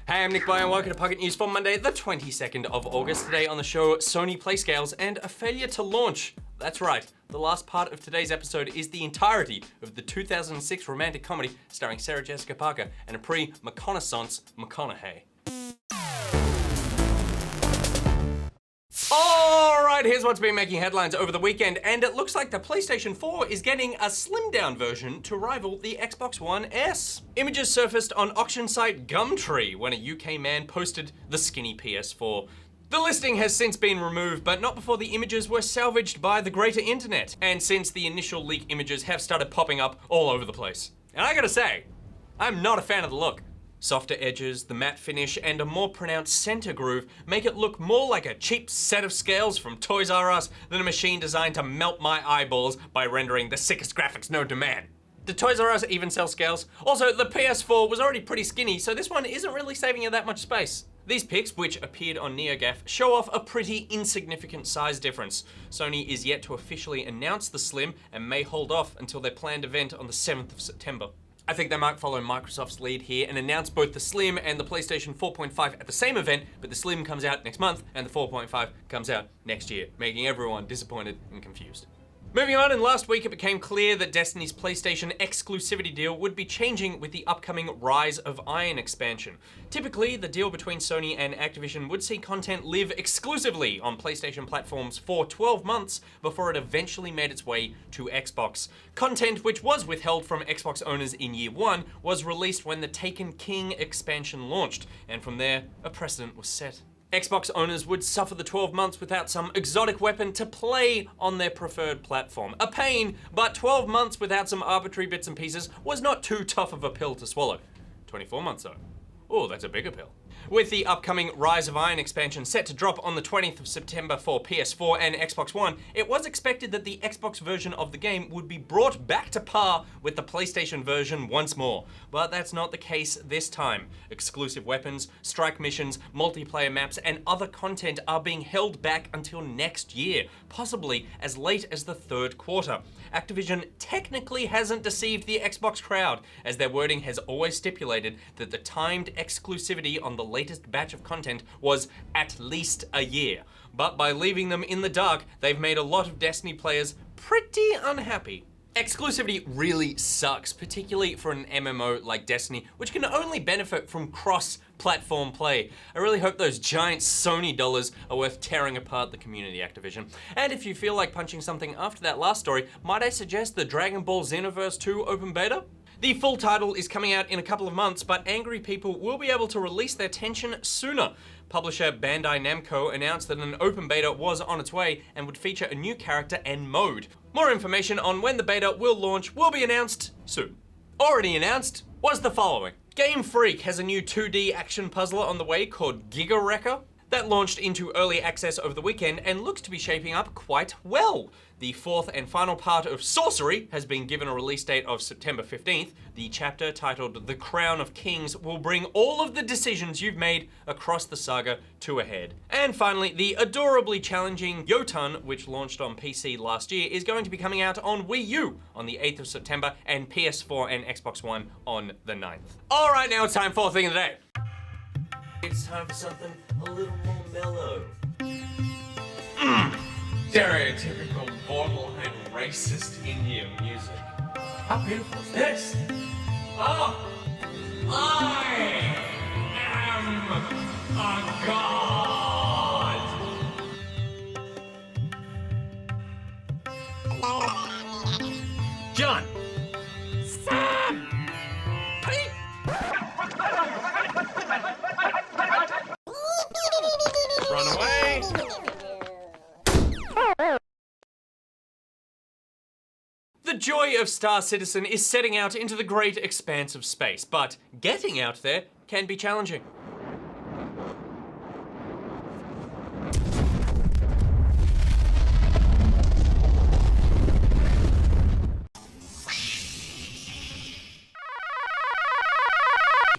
Hey, I'm Nick By and welcome to Pocket News for Monday, the 22nd of August. Today on the show, Sony Playscales and a failure to launch. That's right, the last part of today's episode is the entirety of the 2006 romantic comedy starring Sarah Jessica Parker and a pre-McConaissance McConaughey. Alright, here's what's been making headlines over the weekend, and it looks like the PlayStation 4 is getting a slimmed down version to rival the Xbox One S. Images surfaced on auction site Gumtree when a UK man posted the skinny PS4. The listing has since been removed, but not before the images were salvaged by the greater internet, and since the initial leak images have started popping up all over the place. And I gotta say, I'm not a fan of the look. Softer edges, the matte finish, and a more pronounced center groove make it look more like a cheap set of scales from Toys R Us than a machine designed to melt my eyeballs by rendering the sickest graphics known to man. Did Toys R Us even sell scales? Also, the PS4 was already pretty skinny, so this one isn't really saving you that much space. These pics, which appeared on NeoGAF, show off a pretty insignificant size difference. Sony is yet to officially announce the Slim and may hold off until their planned event on the 7th of September. I think they might follow Microsoft's lead here and announce both the Slim and the PlayStation 4.5 at the same event, but the Slim comes out next month and the 4.5 comes out next year, making everyone disappointed and confused. Moving on, and last week it became clear that Destiny's PlayStation exclusivity deal would be changing with the upcoming Rise of Iron expansion. Typically, the deal between Sony and Activision would see content live exclusively on PlayStation platforms for 12 months before it eventually made its way to Xbox. Content which was withheld from Xbox owners in year one was released when the Taken King expansion launched, and from there, a precedent was set. Xbox owners would suffer the 12 months without some exotic weapon to play on their preferred platform. A pain, but 12 months without some arbitrary bits and pieces was not too tough of a pill to swallow. 24 months though. Oh, that's a bigger pill. With the upcoming Rise of Iron expansion set to drop on the 20th of September for PS4 and Xbox One, it was expected that the Xbox version of the game would be brought back to par with the PlayStation version once more. But that's not the case this time. Exclusive weapons, strike missions, multiplayer maps, and other content are being held back until next year, possibly as late as the third quarter. Activision technically hasn't deceived the Xbox crowd, as their wording has always stipulated that the timed exclusivity on the latest batch of content was at least a year. But by leaving them in the dark, they've made a lot of Destiny players pretty unhappy. Exclusivity really sucks, particularly for an MMO like Destiny, which can only benefit from cross-platform play. I really hope those giant Sony dollars are worth tearing apart the community, Activision. And if you feel like punching something after that last story, might I suggest the Dragon Ball Xenoverse 2 open beta? The full title is coming out in a couple of months, but angry people will be able to release their tension sooner. Publisher Bandai Namco announced that an open beta was on its way and would feature a new character and mode. More information on when the beta will launch will be announced soon. Already announced was the following. Game Freak has a new 2D action puzzler on the way called Giga Wrecker. That launched into early access over the weekend and looks to be shaping up quite well. The fourth and final part of Sorcery has been given a release date of September 15th. The chapter titled The Crown of Kings will bring all of the decisions you've made across the saga to a head. And finally, the adorably challenging Jotun, which launched on PC last year, is going to be coming out on Wii U on the 8th of September and PS4 and Xbox One on the 9th. All right, now it's time for Thing of the Day. It's time for something a little more mellow. Stereotypical borderline racist Indian music. How beautiful is this? Oh, I am a god. John. Sam. Pete. Run away. The joy of Star Citizen is setting out into the great expanse of space, but getting out there can be challenging.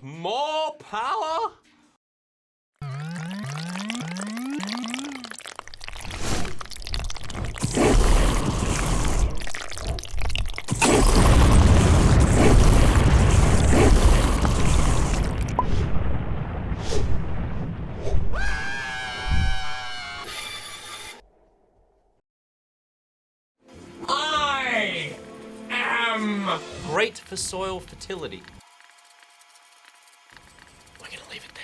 More power? for soil fertility. We're gonna leave it there.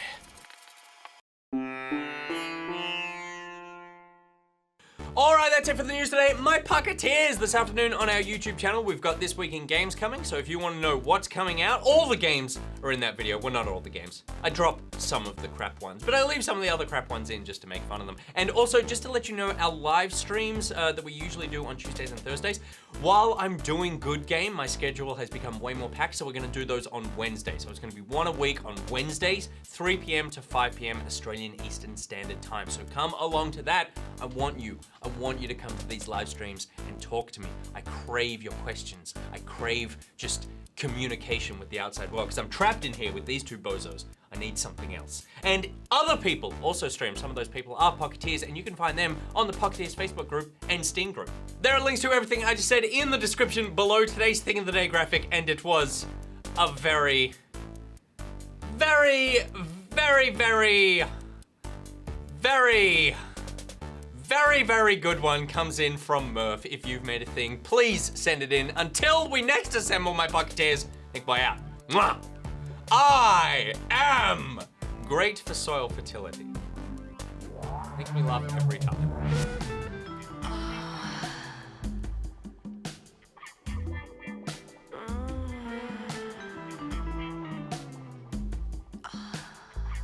Alright, that's it for the news today. My Pucketeers this afternoon on our YouTube channel. We've got This Week in Games coming, so if you want to know what's coming out, all the games are in that video. Well, not all the games. I drop some of the crap ones, but I leave some of the other crap ones in just to make fun of them. And also, just to let you know, our live streams that we usually do on Tuesdays and Thursdays, while I'm doing Good Game, my schedule has become way more packed, so we're gonna do those on Wednesdays. So it's gonna be one a week on Wednesdays, 3 p.m. to 5 p.m. Australian Eastern Standard Time. So come along to that. I want you to come to these live streams and talk to me. I crave your questions. I crave just communication with the outside world, because I'm trapped in here with these two bozos. I need something else. And other people also stream. Some of those people are Pocketeers, and you can find them on the Pocketeers Facebook group and Steam group. There are links to everything I just said in the description below today's Thing of the Day graphic, and it was a very, very, very, very, very, very, very good one comes in from Murph. If you've made a thing, please send it in. Until we next assemble my Pocketeers, think bye out. Mwah! I am great for soil fertility. Makes me laugh every time.